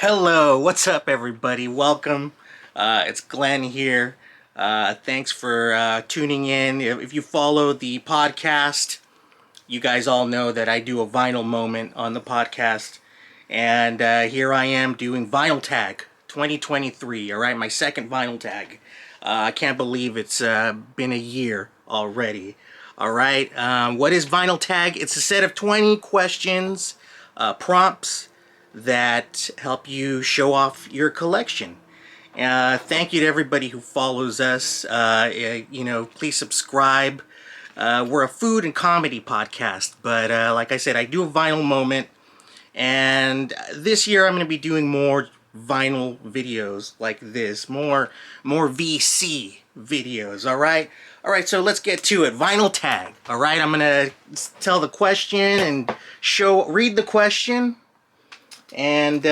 Hello, what's up everybody? Welcome. It's Glenn here. Thanks for tuning in. If you follow the podcast, you guys all know that I do a vinyl moment on the podcast. And here I am doing Vinyl Tag 2023, alright? My second Vinyl Tag. I can't believe it's been a year already. Alright, what is Vinyl Tag? It's a set of 20 questions, prompts, that help you show off your collection. Thank you to everybody who follows us. Please subscribe. We're a food and comedy podcast, but like I said, I do a vinyl moment, and this year I'm going to be doing more vinyl videos like this, more VC videos. All right. So let's get to it. Vinyl tag. All right, I'm going to tell the question and read the question and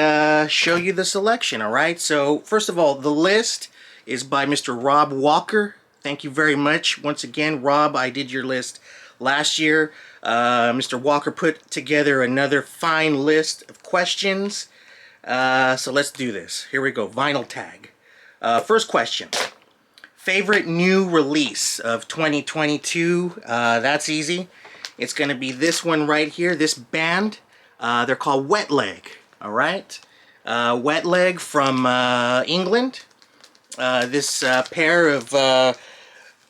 show you the selection. All right, so first of all, the list is by Mr. Rob Walker. Thank you very much once again, Rob. I did your list last year. Mr. Walker put together another fine list of questions, so let's do this. Here we go. Vinyl tag. First question: favorite new release of 2022? That's easy. It's gonna be this one right here, this band. They're called Wet Leg. All right, Wet Leg from England. This pair of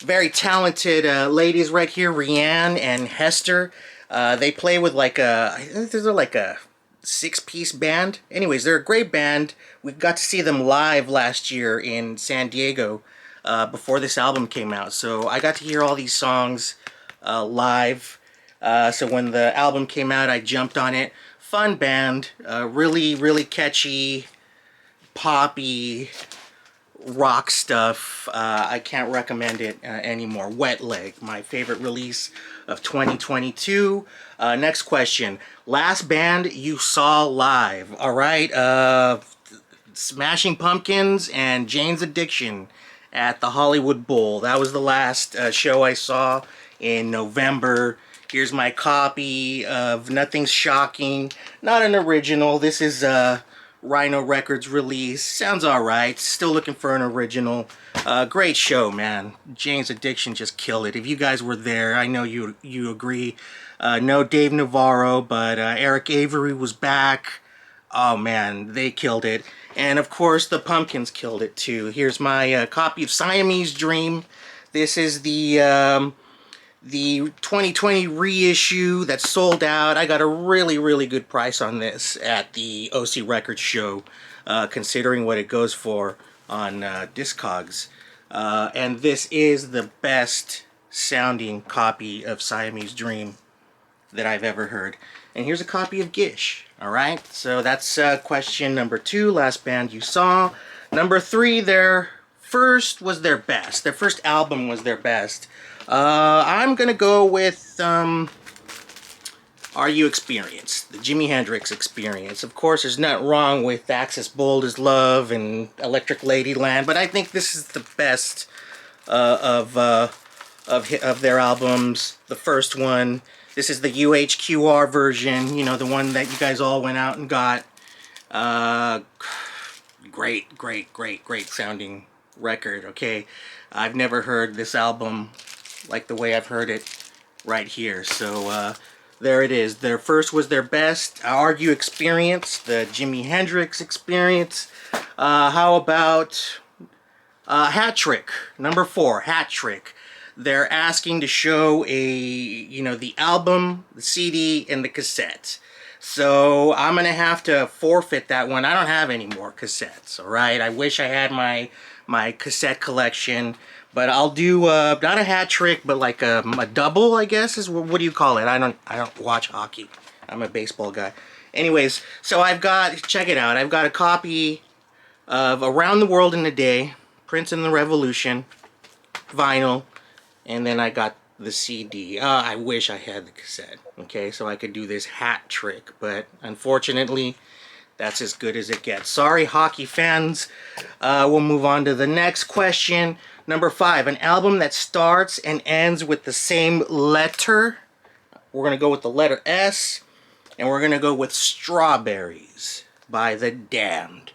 very talented ladies right here, Rianne and Hester. They play with I think they're like a 6-piece band. Anyways, they're a great band. We got to see them live last year in San Diego before this album came out. So I got to hear all these songs live. So when the album came out, I jumped on it. Fun band, really catchy, poppy, rock stuff. I can't recommend it anymore. Wet Leg, my favorite release of 2022. Next question: last band you saw live? All right, Smashing Pumpkins and Jane's Addiction at the Hollywood Bowl. That was the last show I saw in November. Here's my copy of Nothing's Shocking. Not an original. This is Rhino Records release. Sounds alright. Still looking for an original. Great show, man. Jane's Addiction just killed it. If you guys were there, I know you agree. No Dave Navarro, but Eric Avery was back. Oh man, they killed it. And of course, the Pumpkins killed it too. Here's my copy of Siamese Dream. This is the 2020 reissue that's sold out. I got a really good price on this at the OC Records show, considering what it goes for on Discogs. And this is the best sounding copy of Siamese Dream that I've ever heard. And here's a copy of Gish. Alright, so that's question number 2, last band you saw. Number 3, their first was their best. Their first album was their best. I'm gonna go with Are You Experienced? The Jimi Hendrix Experience. Of course, there's nothing wrong with Axis Bold as Love and Electric Ladyland, but I think this is the best of their albums. The first one. This is the UHQR version. You know, the one that you guys all went out and got. Great sounding record. Okay, I've never heard this album like the way I've heard it right here. So there it is. Their first was their best. Are You Experienced? The Jimi Hendrix Experience. How about Hat Trick? Number 4, Hat Trick. They're asking to show the album, the CD, and the cassette. So I'm gonna have to forfeit that one. I don't have any more cassettes. All right. I wish I had my cassette collection. But I'll do not a hat trick, but like a double, I guess is what do you call it? I don't watch hockey. I'm a baseball guy. Anyways, so I've got, check it out. I've got a copy of Around the World in a Day, Prince and the Revolution, vinyl, and then I got the CD. I wish I had the cassette. Okay, so I could do this hat trick, but unfortunately, that's as good as it gets. Sorry, hockey fans. We'll move on to the next question. Number 5, an album that starts and ends with the same letter. We're going to go with the letter S, and we're going to go with Strawberries. by The Damned.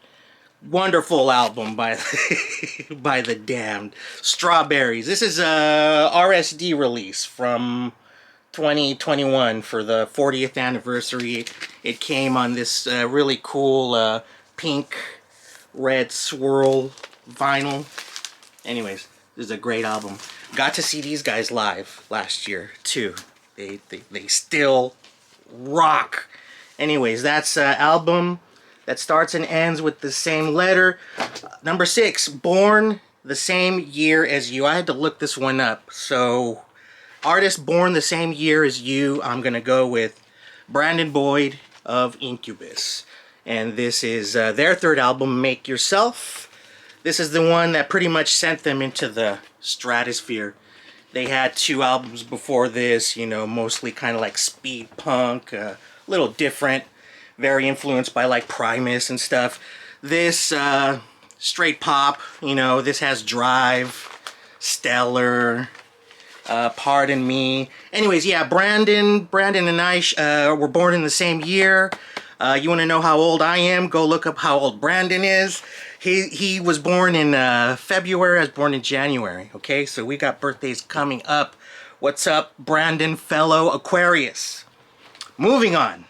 Wonderful album by by The Damned. Strawberries. This is a RSD release from 2021 for the 40th anniversary. It came on this really cool pink red swirl vinyl. Anyways, this is a great album. Got to see these guys live last year too. They still rock. Anyways, that's an album that starts and ends with the same letter. Number 6, Born the Same Year as You. I had to look this one up. So, artist born the same year as you, I'm going to go with Brandon Boyd of Incubus. And this is their third album, Make Yourself. This is the one that pretty much sent them into the stratosphere. They had 2 albums before this, you know, mostly kind of like speed punk, a little different. Very influenced by like Primus and stuff. This straight pop, you know, this has Drive, Stellar, Pardon Me. Anyways, yeah, Brandon and I were born in the same year. You want to know how old I am? Go look up how old Brandon is. He was born in February. I was born in January. Okay, so we got birthdays coming up. What's up, Brandon, fellow Aquarius? Moving on.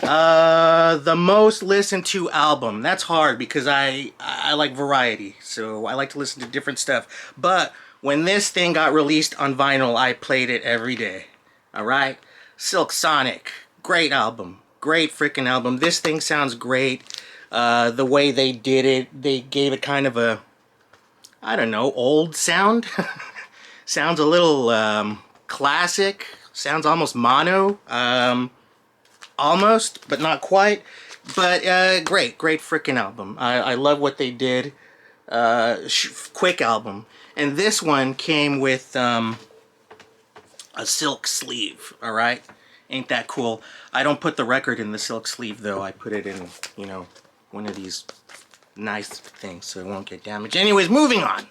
The most listened to album. That's hard because I like variety, so I like to listen to different stuff. But when this thing got released on vinyl, I played it every day. Alright? Silk Sonic. Great album. Great freaking album. This thing sounds great. The way they did it, they gave it kind of a, I don't know, old sound. Sounds a little classic. Sounds almost mono. Almost, but not quite. But great freaking album. I love what they did. Quick album. And this one came with a silk sleeve, alright? Ain't that cool? I don't put the record in the silk sleeve though. I put it in, you know, one of these nice things so it won't get damaged. Anyways, moving on.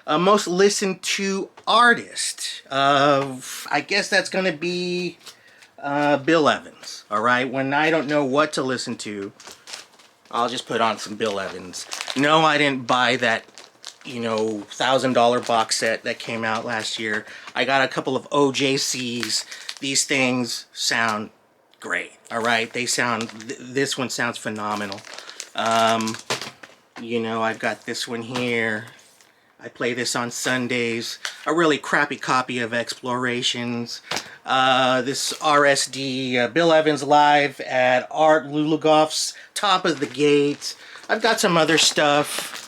Most listened to artist. I guess that's going to be Bill Evans. Alright? When I don't know what to listen to, I'll just put on some Bill Evans. No, I didn't buy that, you know, $1,000 box set that came out last year. I got a couple of OJCs. These things sound great. Alright? They sound, this one sounds phenomenal. You know, I've got this one here. I play this on Sundays. A really crappy copy of Explorations. This RSD, Bill Evans live at Art Lulagoff's Top of the Gate. I've got some other stuff.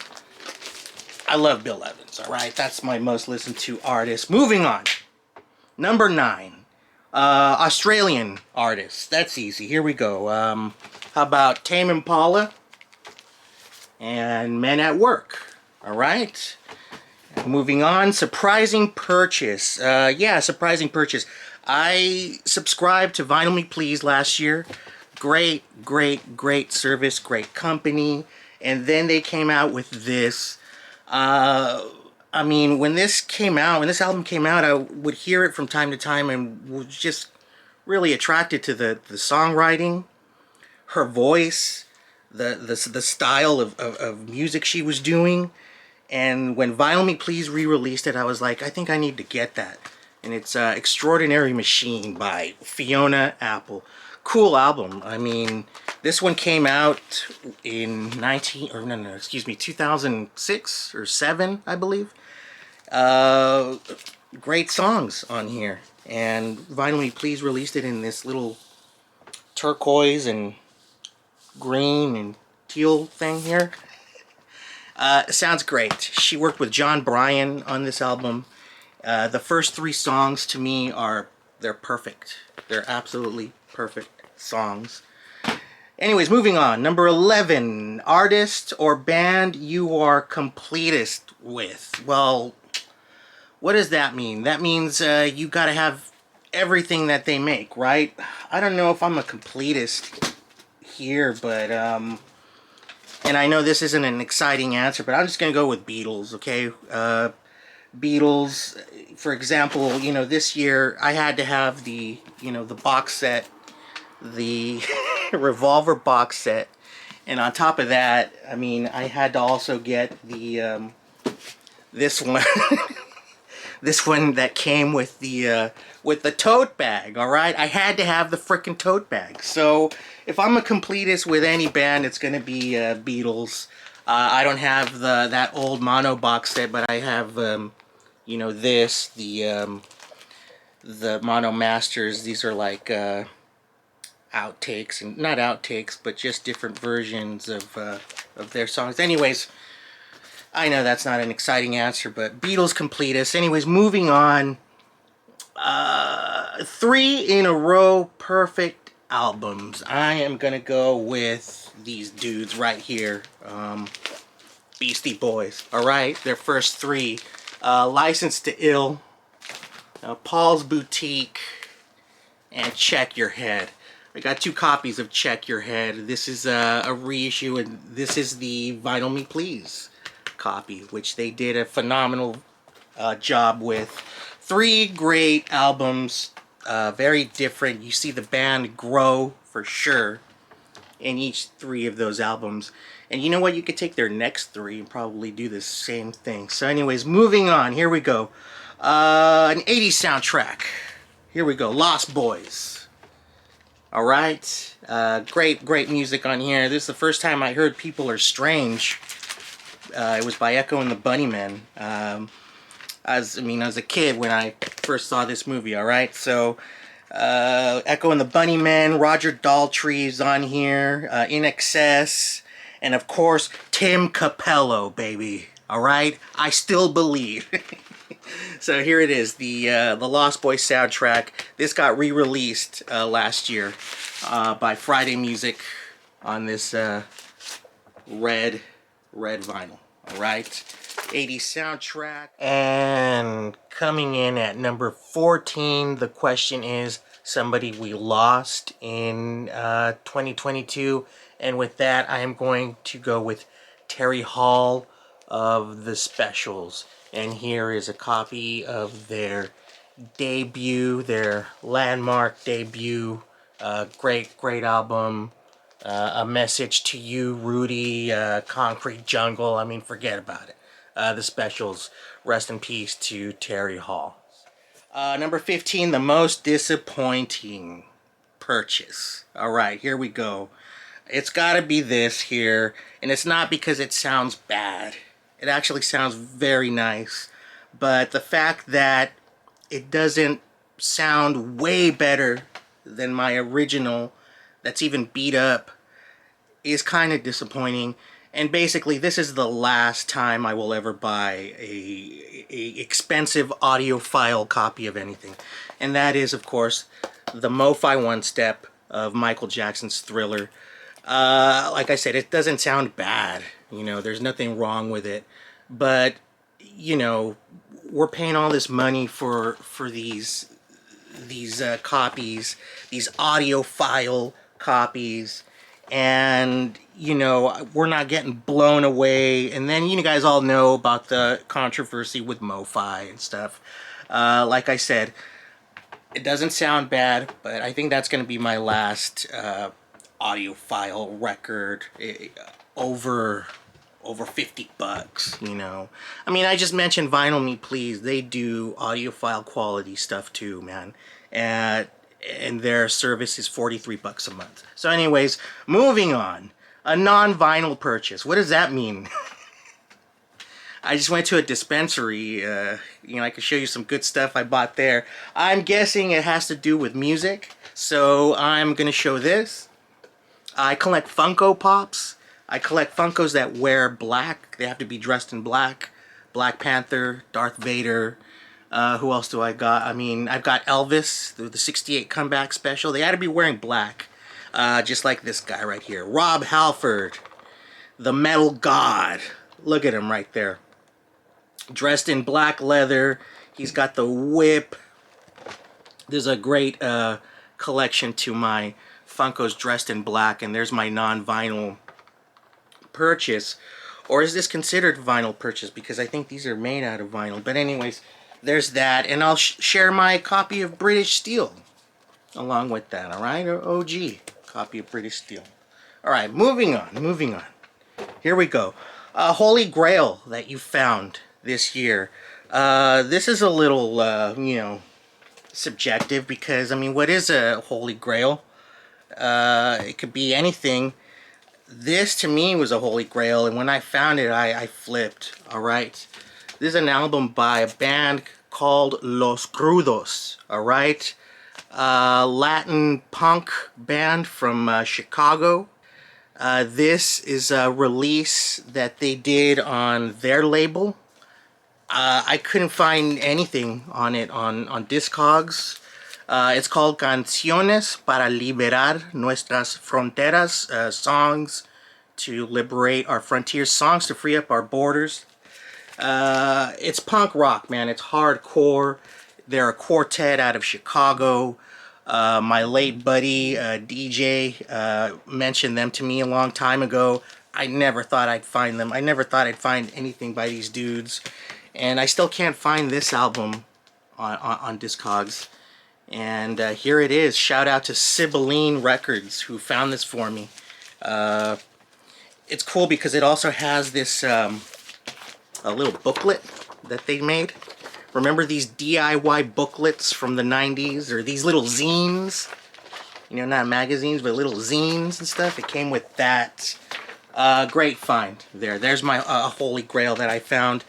I love Bill Evans, alright? That's my most listened to artist. Moving on. Number 9. Australian artist. That's easy. Here we go. How about Tame Impala and Men at Work? Alright? Moving on. Surprising purchase. Yeah, surprising purchase. I subscribed to Vinyl Me Please last year. Great service, great company. And then they came out with this. I mean, when this album came out, I would hear it from time to time and was just really attracted to the songwriting, her voice, the style of music she was doing. And when Vinyl Me Please re-released it, I was like, I think I need to get that. And it's Extraordinary Machine by Fiona Apple. Cool album. I mean, this one came out in 2006 or 7, I believe. Great songs on here. And Vinyl Me Please released it in this little turquoise and green and teal thing here. Sounds great. She worked with John Bryan on this album. The first 3 songs to me they're perfect. They're absolutely perfect songs. Anyways, moving on. Number 11, artist or band you are completist with. Well, what does that mean? That means you gotta have everything that they make, right? I don't know if I'm a completist here, but and I know this isn't an exciting answer, but I'm just gonna go with Beatles, okay? Beatles, for example, you know, this year I had to have the, you know, the box set, the Revolver box set. And on top of that, I mean, I had to also get the this one, this one that came with the tote bag. All right, I had to have the frickin' tote bag. So if I'm a completist with any band, it's gonna be Beatles. I don't have that old mono box set, but I have you know, this the mono masters. These are like outtakes, and not outtakes, but just different versions of their songs. Anyways, I know that's not an exciting answer, but Beatles completist. Anyways, moving on. 3 in a row perfect albums. I am gonna go with these dudes right here. Beastie Boys. Alright, their first 3. License to Ill, Paul's Boutique, and Check Your Head. I got 2 copies of Check Your Head. This is a reissue, and this is the Vinyl Me Please copy, which they did a phenomenal job with. 3 great albums, very different. You see the band grow for sure in each 3 of those albums. And you know what? You could take their next 3 and probably do the same thing. So anyways, moving on. Here we go. An 80s soundtrack. Here we go. Lost Boys. Alright. Great music on here. This is the first time I heard People Are Strange. It was by Echo and the Bunnymen. I was a kid when I first saw this movie, alright? So, Echo and the Bunnymen, Roger Daltrey's on here, In Excess, and of course, Tim Capello, baby. Alright? I still believe. So here it is, the Lost Boys soundtrack. This got re-released last year by Friday Music on this red vinyl. Alright? 80s soundtrack. And coming in at number 14, the question is somebody we lost in 2022. And with that, I am going to go with Terry Hall of The Specials. And here is a copy of their debut, their landmark debut. Great album. A Message to You, Rudy, Concrete Jungle. I mean, forget about it. The Specials. Rest in peace to Terry Hall. Number 15, the most disappointing purchase. Alright, here we go. It's gotta be this here. And it's not because it sounds bad. It actually sounds very nice. But the fact that it doesn't sound way better than my original, that's even beat up, is kind of disappointing. And basically, this is the last time I will ever buy a expensive audiophile copy of anything. And that is, of course, the Mo-Fi One Step of Michael Jackson's Thriller. Like I said, it doesn't sound bad. You know, there's nothing wrong with it. But, you know, we're paying all this money for these copies, these audiophile copies, and you know, we're not getting blown away. And then you guys all know about the controversy with Mo-Fi and stuff. Like I said, it doesn't sound bad, but I think that's going to be my last audiophile record. Over $50, you know. I mean, I just mentioned Vinyl Me Please. They do audiophile quality stuff too, man. And their service is $43 a month. So anyways, moving on. A non-vinyl purchase. What does that mean? I just went to a dispensary. You know, I can show you some good stuff I bought there. I'm guessing it has to do with music. So I'm going to show this. I collect Funko Pops. I collect Funkos that wear black. They have to be dressed in black. Black Panther, Darth Vader. Who else do I got? I mean, I've got Elvis, the 68 comeback special. They had to be wearing black. Just like this guy right here. Rob Halford, the Metal God. Look at him right there. Dressed in black leather. He's got the whip. There's a great collection to my Funkos dressed in black. And there's my non-vinyl purchase. Or is this considered vinyl purchase? Because I think these are made out of vinyl. But anyways, there's that. And I'll share my copy of British Steel along with that, alright? Or OG Copy of British Steel. Alright, moving on, moving on. Here we go. Holy Grail that you found this year. This is a little, you know, subjective because, I mean, what is a Holy Grail? It could be anything. This, to me, was a Holy Grail, and when I found it, I flipped, alright? This is an album by a band called Los Crudos, alright? Latin punk band from Chicago. This is a release that they did on their label. I couldn't find anything on it on Discogs. It's called Canciones para Liberar Nuestras Fronteras, songs to liberate our frontiers, songs to free up our borders. It's punk rock, man. It's hardcore. They're a quartet out of Chicago. My late buddy, DJ, mentioned them to me a long time ago. I never thought I'd find them. I never thought I'd find anything by these dudes. And I still can't find this album on Discogs. And here it is. Shout out to Sibylline Records who found this for me. It's cool because it also has this a little booklet that they made. Remember these DIY booklets from the 90s? Or these little zines? You know, not magazines, but little zines and stuff. It came with that. Great find there. There's my Holy Grail that I found.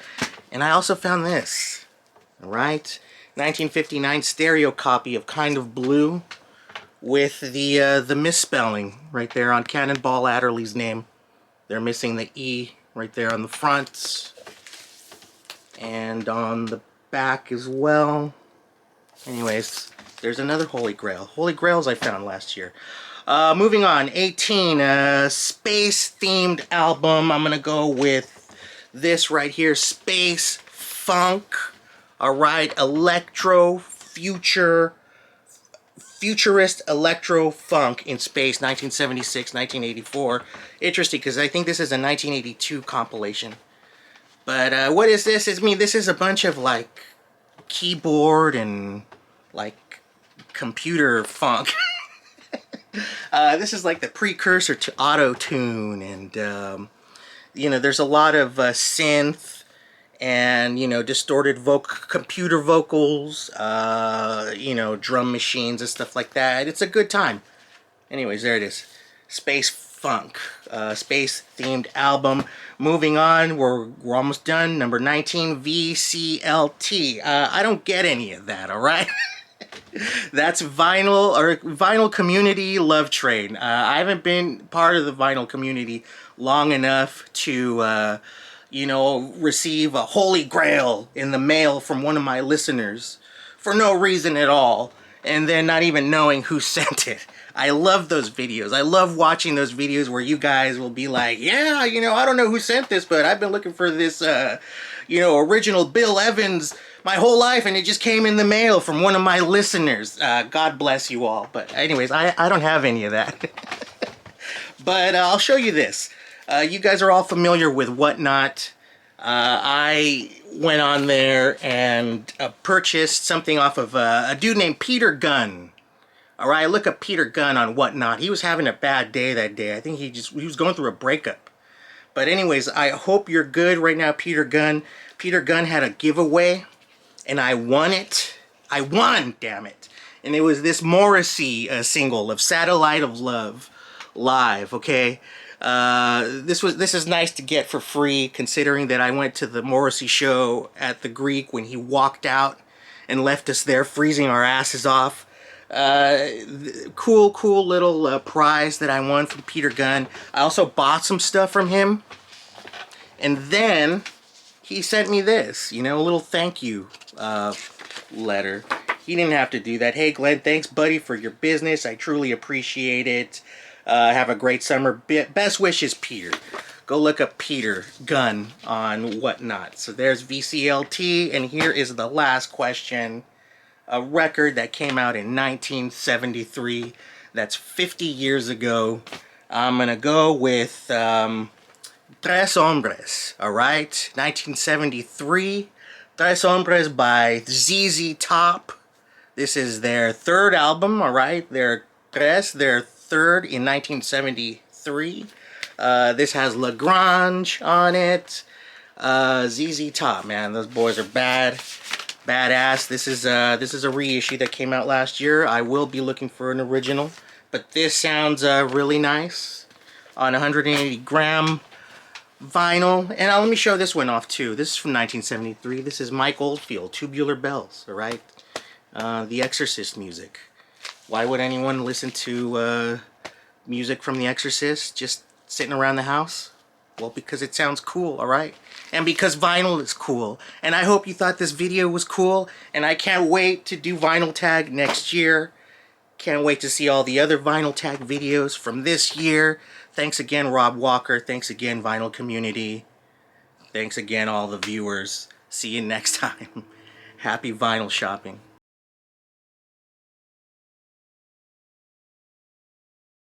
And I also found this. Alright? 1959 stereo copy of Kind of Blue with the misspelling right there on Cannonball Adderley's name. They're missing the E right there on the front and on the back as well. Anyways, there's another Holy Grail. Holy Grails I found last year. Moving on, 18, space-themed album. I'm gonna go with this right here, Space Funk. Alright, electro, futurist electro funk in space, 1976, 1984. Interesting, because I think this is a 1982 compilation. But what is this? This is a bunch of like keyboard and like computer funk. This is like the precursor to auto-tune, and you know, there's a lot of synth and, you know, distorted computer vocals, you know, drum machines and stuff like that. It's a good time. Anyways, there it is. Space Funk, space-themed album. Moving on, we're almost done. Number 19, VCLT. I don't get any of that, alright? That's vinyl community love train. I haven't been part of the vinyl community long enough to you know, receive a Holy Grail in the mail from one of my listeners for no reason at all, and then not even knowing who sent it. I love those videos. I love watching those videos where you guys will be like, yeah, you know, I don't know who sent this, but I've been looking for this, you know, original Bill Evans my whole life, and it just came in the mail from one of my listeners. God bless you all. But anyways, I don't have any of that. But I'll show you this. You guys are all familiar with Whatnot. I went on there and purchased something off of a dude named Peter Gunn. Alright, look up Peter Gunn on Whatnot. He was having a bad day that day. I think he was going through a breakup. But anyways, I hope you're good right now, Peter Gunn. Peter Gunn had a giveaway, and I won it. I won, damn it. And it was this Morrissey single of Satellite of Love live, okay? This is nice to get for free, considering that I went to the Morrissey show at the Greek when he walked out and left us there freezing our asses off. Cool little prize that I won from Peter Gunn. I also bought some stuff from him, and then he sent me this, you know, a little thank you letter. He didn't have to do that. Hey Glenn, thanks buddy for your business. I truly appreciate it. Have a great summer. Best wishes, Peter. Go look up Peter Gunn on Whatnot. So there's VCLT, and here is the last question. A record that came out in 1973. That's 50 years ago. I'm gonna go with Tres Hombres, alright? 1973. Tres Hombres by ZZ Top. This is their third album, alright? Their 3rd in 1973. This has Lagrange on it. ZZ Top, man, those boys are badass. This is a reissue that came out last year. I will be looking for an original, but this sounds really nice on 180 gram vinyl. And let me show this one off too. This is from 1973. This is Mike Oldfield, Tubular Bells. All right, The Exorcist music. Why would anyone listen to music from The Exorcist just sitting around the house? Well, because it sounds cool, alright? And because vinyl is cool. And I hope you thought this video was cool. And I can't wait to do Vinyl Tag next year. Can't wait to see all the other Vinyl Tag videos from this year. Thanks again, Rob Walker. Thanks again, Vinyl Community. Thanks again, all the viewers. See you next time. Happy vinyl shopping.